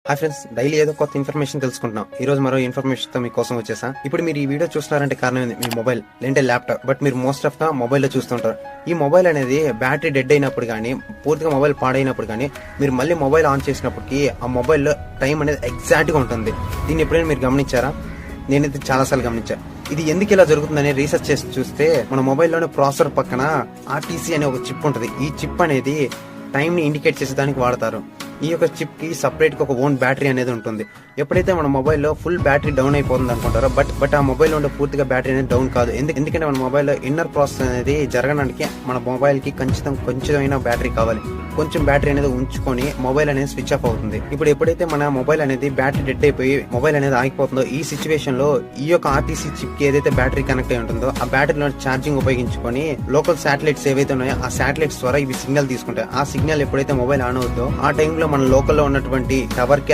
Hi friends, daily ఏదో కొత్త information తెలుసుకుంటున్నాం. ఈ రోజు మరో ఇన్ఫర్మేషన్ తో మీకోసం వచ్చేసా. ఇప్పుడు మీరు ఈ వీడియో చూస్తున్నారంటే కారణం ఏంది? మీ మొబైల్ లేదంటే ల్యాప్టాప్. బట్ మీరు మోస్ట్ ఆఫ్ గా మొబైల్ లో చూస్తుంటారు. ఈ మొబైల్ అనేది బ్యాటరీ డెడ్ అయినప్పుడు కానీ, పూర్తిగా మొబైల్ పాడైనప్పుడు కానీ, మీరు మళ్ళీ మొబైల్ ఆన్ చేసినప్పటికీ ఆ మొబైల్లో టైం అనేది ఎగ్జాక్ట్ గా ఉంటుంది. దీన్ని ఎప్పుడైనా మీరు గమనించారా? నేనైతే చాలాసార్లు గమనించాను. ఇది ఎందుకు ఇలా జరుగుతుందని రీసెర్చ్ చేసి చూస్తే, మన మొబైల్లోనే ప్రాసెసర్ పక్కన ఆర్టీసీ అనే ఒక చిప్ ఉంటుంది. ఈ చిప్ అనేది టైం ని ఇండికేట్ చేసేదానికి వాడతారు. ఈ యొక్క చిప్ కి సపరేట్ గా ఒక ఓన్ బ్యాటరీ అనేది ఉంటుంది. ఎప్పుడైతే మన మొబైల్లో ఫుల్ బ్యాటరీ డౌన్ అయిపోతుంది అనుకుంటారో, బట్ ఆ మొబైల్ ఉండే పూర్తిగా బ్యాటరీ అనేది డౌన్ కాదు. ఎందుకంటే మన మొబైల్లో ఇన్నర్ ప్రాసెస్ అనేది జరగడానికి మన మొబైల్ కి కొంచెమైనా బ్యాటరీ కావాలి. కొంచెం బ్యాటరీ అనేది ఉంచుకొని మొబైల్ అనేది స్విచ్ ఆఫ్ అవుతుంది. ఇప్పుడు ఎప్పుడైతే మన మొబైల్ అనేది బ్యాటరీ డెడ్ అయిపోయి మొబైల్ అనేది ఆగిపోతుందో, ఈ సిచ్యువేషన్ లో ఈ యొక్క ఆర్టీసీ చిప్ కి ఏదైతే బ్యాటరీ కనెక్ట్ అయి ఉంటుందో, ఆ బ్యాటరీలో ఛార్జింగ్ ఉపయోగించుకొని లోకల్ శాటిలైట్స్ ఏవైతే ఉన్నాయో ఆ శాటిలైట్స్ ద్వారా ఇవి సిగ్నల్ తీసుకుంటాయి. ఆ సిగ్నల్ ఎప్పుడైతే మొబైల్ ఆన్ అవుతుందో, ఆ టైంలో మన లోకల్లో ఉన్నటువంటి టవర్ కి